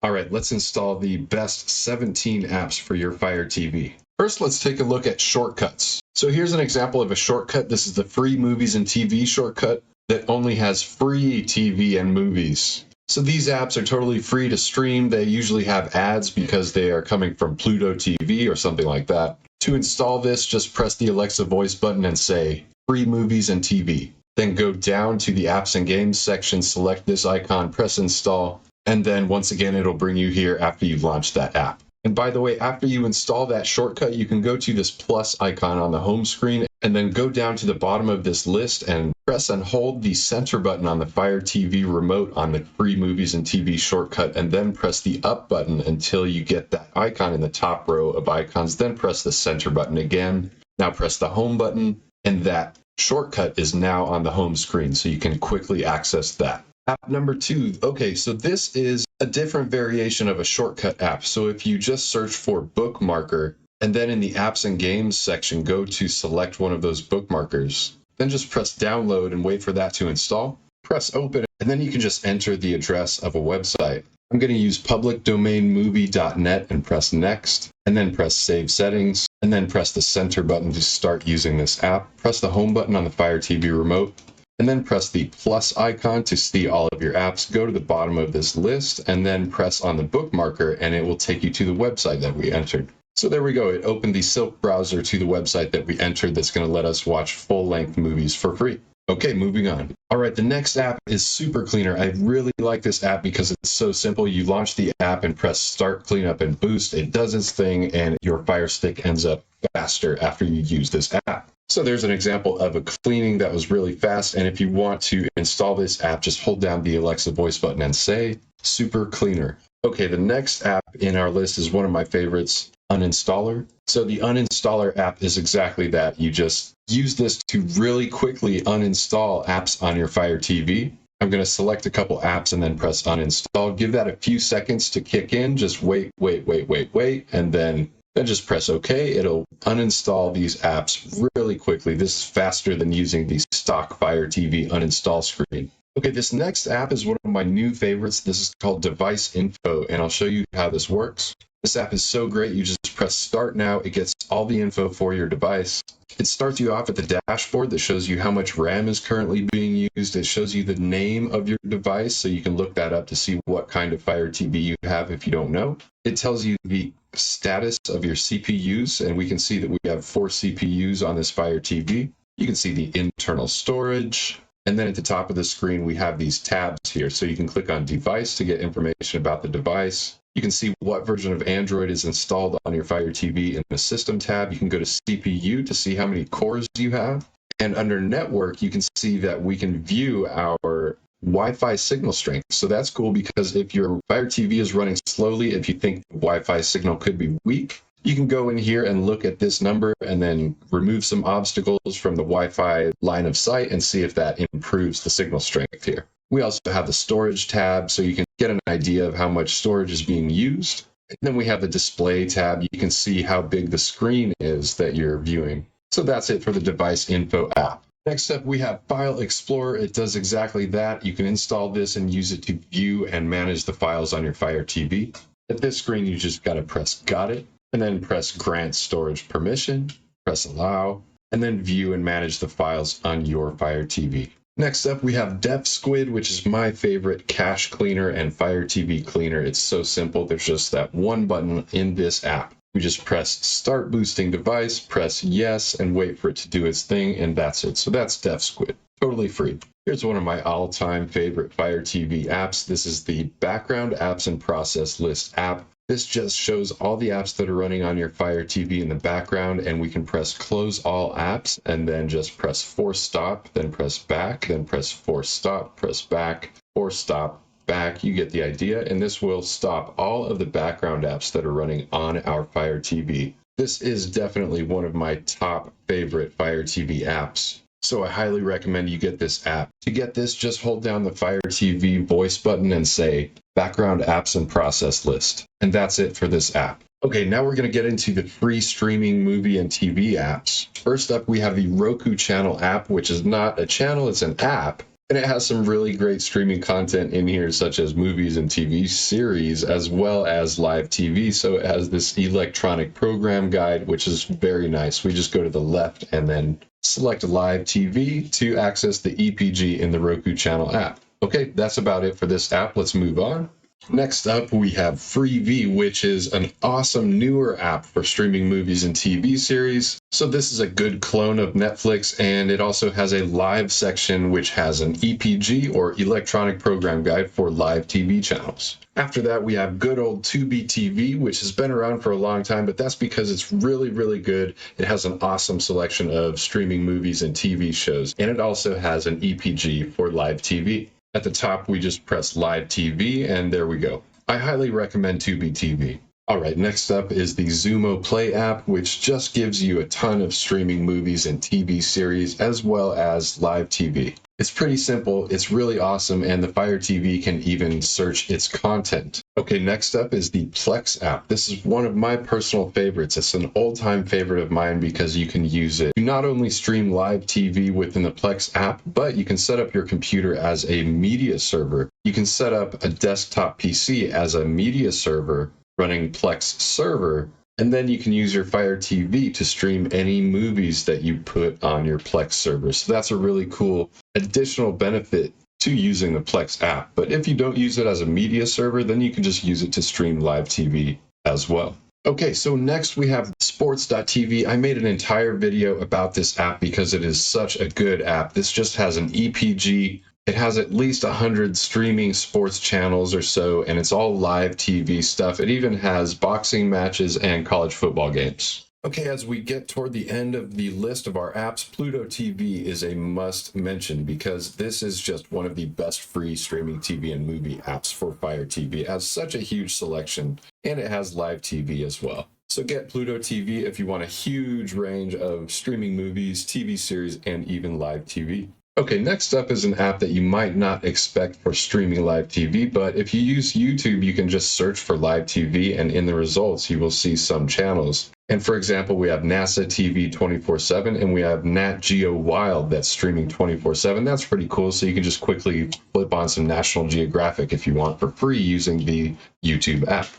All right, let's install the best 17 apps for your Fire TV. First, let's take a look at shortcuts. So here's an example of a shortcut. This is the free movies and TV shortcut that only has free TV and movies. So these apps are totally free to stream. They usually have ads because they are coming from Pluto TV or something like that. To install this, just press the Alexa voice button and say, free movies and TV. Then go down to the apps and games section, select this icon, press install, and then once again, it'll bring you here after you've launched that app. And by the way, after you install that shortcut, you can go to this plus icon on the home screen and then go down to the bottom of this list and press and hold the center button on the Fire TV remote on the free movies and TV shortcut, and then press the up button until you get that icon in the top row of icons. Then press the center button again. Now press the home button, and that shortcut is now on the home screen, so you can quickly access that. App number 2. Okay, so this is a different variation of a shortcut app. So if you just search for Bookmarker, and then in the apps and games section, go to select one of those bookmarkers, then just press download and wait for that to install. Press open, and then you can just enter the address of a website. I'm going to use publicdomainmovie.net and press next, and then press save settings, and then press the center button to start using this app. Press the home button on the Fire TV remote, and then press the plus icon to see all of your apps. Go to the bottom of this list, and then press on the bookmarker, and it will take you to the website that we entered. So there we go. It opened the Silk browser to the website that we entered that's going to let us watch full-length movies for free. Okay, moving on. All right, the next app is Super Cleaner. I really like this app because it's so simple. You launch the app and press Start Cleanup and Boost. It does its thing, and your Fire Stick ends up faster after you use this app. So there's an example of a cleaning that was really fast, and if you want to install this app, just hold down the Alexa voice button and say, Super Cleaner. Okay, the next app in our list is one of my favorites, Uninstaller. So the Uninstaller app is exactly that. You just use this to really quickly uninstall apps on your Fire TV. I'm going to select a couple apps and then press uninstall. Give that a few seconds to kick in. Just wait, and then just press OK. It'll uninstall these apps really quickly. This is faster than using the stock Fire TV uninstall screen. Okay, this next app is one of my new favorites. This is called Device Info, and I'll show you how this works. This app is so great. You just press Start Now. It gets all the info for your device. It starts you off at the dashboard that shows you how much RAM is currently being used. It shows you the name of your device, so you can look that up to see what kind of Fire TV you have if you don't know. It tells you the status of your CPUs, and we can see that we have 4 CPUs on this Fire TV. You can see the internal storage. And then at the top of the screen, we have these tabs here. So you can click on Device to get information about the device. You can see what version of Android is installed on your Fire TV in the System tab. You can go to CPU to see how many cores you have. And under Network, you can see that we can view our Wi-Fi signal strength. So that's cool because if your Fire TV is running slowly, if you think the Wi-Fi signal could be weak, you can go in here and look at this number and then remove some obstacles from the Wi-Fi line of sight and see if that improves the signal strength here. We also have the storage tab, so you can get an idea of how much storage is being used. And then we have the display tab. You can see how big the screen is that you're viewing. So that's it for the Device Info app. Next up, we have File Explorer. It does exactly that. You can install this and use it to view and manage the files on your Fire TV. At this screen, you just got to press Got It, and then press Grant Storage Permission, press Allow, and then view and manage the files on your Fire TV. Next up, we have Def Squid, which is my favorite cache cleaner and Fire TV cleaner. It's so simple. There's just that one button in this app. We just press Start Boosting Device, press Yes, and wait for it to do its thing, and that's it. So that's Def Squid, totally free. Here's one of my all-time favorite Fire TV apps. This is the Background Apps and Process List app. This just shows all the apps that are running on your Fire TV in the background, and we can press Close All Apps, and then just press Force Stop, then press Back, then press Force Stop, press Back, Force Stop, Back. You get the idea, and this will stop all of the background apps that are running on our Fire TV. This is definitely one of my top favorite Fire TV apps. So I highly recommend you get this app. To get this, just hold down the Fire TV voice button and say Background Apps and Process List. And that's it for this app. Okay, now we're going to get into the free streaming movie and TV apps. First up, we have the Roku Channel app, which is not a channel, it's an app. And it has some really great streaming content in here, such as movies and TV series, as well as live TV. So it has this electronic program guide, which is very nice. We just go to the left and then select live TV to access the EPG in the Roku Channel app. Okay, that's about it for this app. Let's move on. Next up, we have Freevee, which is an awesome newer app for streaming movies and TV series. So this is a good clone of Netflix, and it also has a live section which has an EPG or electronic program guide for live TV channels. After that, we have good old Tubi TV, which has been around for a long time, but that's because it's really, really good. It has an awesome selection of streaming movies and TV shows, and it also has an EPG for live TV. At the top, we just press live TV, and there we go. I highly recommend Tubi TV. All right, next up is the Zumo Play app, which just gives you a ton of streaming movies and TV series, as well as live TV. It's pretty simple, it's really awesome, and the Fire TV can even search its content. Okay, next up is the Plex app. This is one of my personal favorites. It's an old-time favorite of mine because you can use it to not only stream live TV within the Plex app, but you can set up your computer as a media server. You can set up a desktop PC as a media server running Plex server, and then you can use your Fire TV to stream any movies that you put on your Plex server. So that's a really cool additional benefit to using the Plex app. But if you don't use it as a media server, then you can just use it to stream live TV as well. Okay, so next we have sports.tv. I made an entire video about this app because it is such a good app. This just has an EPG. It has at least 100 streaming sports channels or so, and it's all live TV stuff. It even has boxing matches and college football games. Okay, as we get toward the end of the list of our apps, Pluto TV is a must mention because this is just one of the best free streaming TV and movie apps for Fire TV. It has such a huge selection, and it has live TV as well. So get Pluto TV if you want a huge range of streaming movies, TV series, and even live TV. Okay, next up is an app that you might not expect for streaming live TV, but if you use YouTube, you can just search for live TV, and in the results, you will see some channels. And for example, we have NASA TV 24/7, and we have Nat Geo Wild that's streaming 24/7. That's pretty cool, so you can just quickly flip on some National Geographic if you want for free using the YouTube app.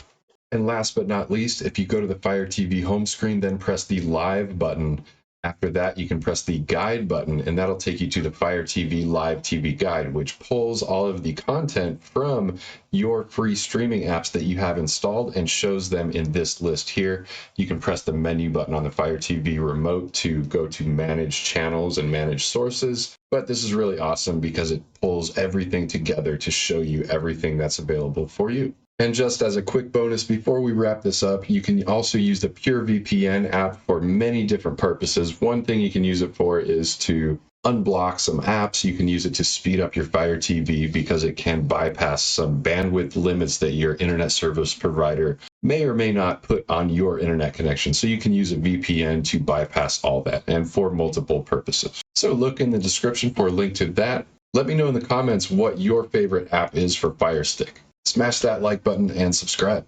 And last but not least, if you go to the Fire TV home screen, then press the Live button. After that, you can press the Guide button, and that'll take you to the Fire TV Live TV Guide, which pulls all of the content from your free streaming apps that you have installed and shows them in this list here. You can press the menu button on the Fire TV remote to go to Manage Channels and Manage Sources. But this is really awesome because it pulls everything together to show you everything that's available for you. And just as a quick bonus, before we wrap this up, you can also use the Pure VPN app for many different purposes. One thing you can use it for is to unblock some apps. You can use it to speed up your Fire TV because it can bypass some bandwidth limits that your internet service provider may or may not put on your internet connection. So you can use a VPN to bypass all that and for multiple purposes. So look in the description for a link to that. Let me know in the comments what your favorite app is for Firestick. Smash that like button and subscribe.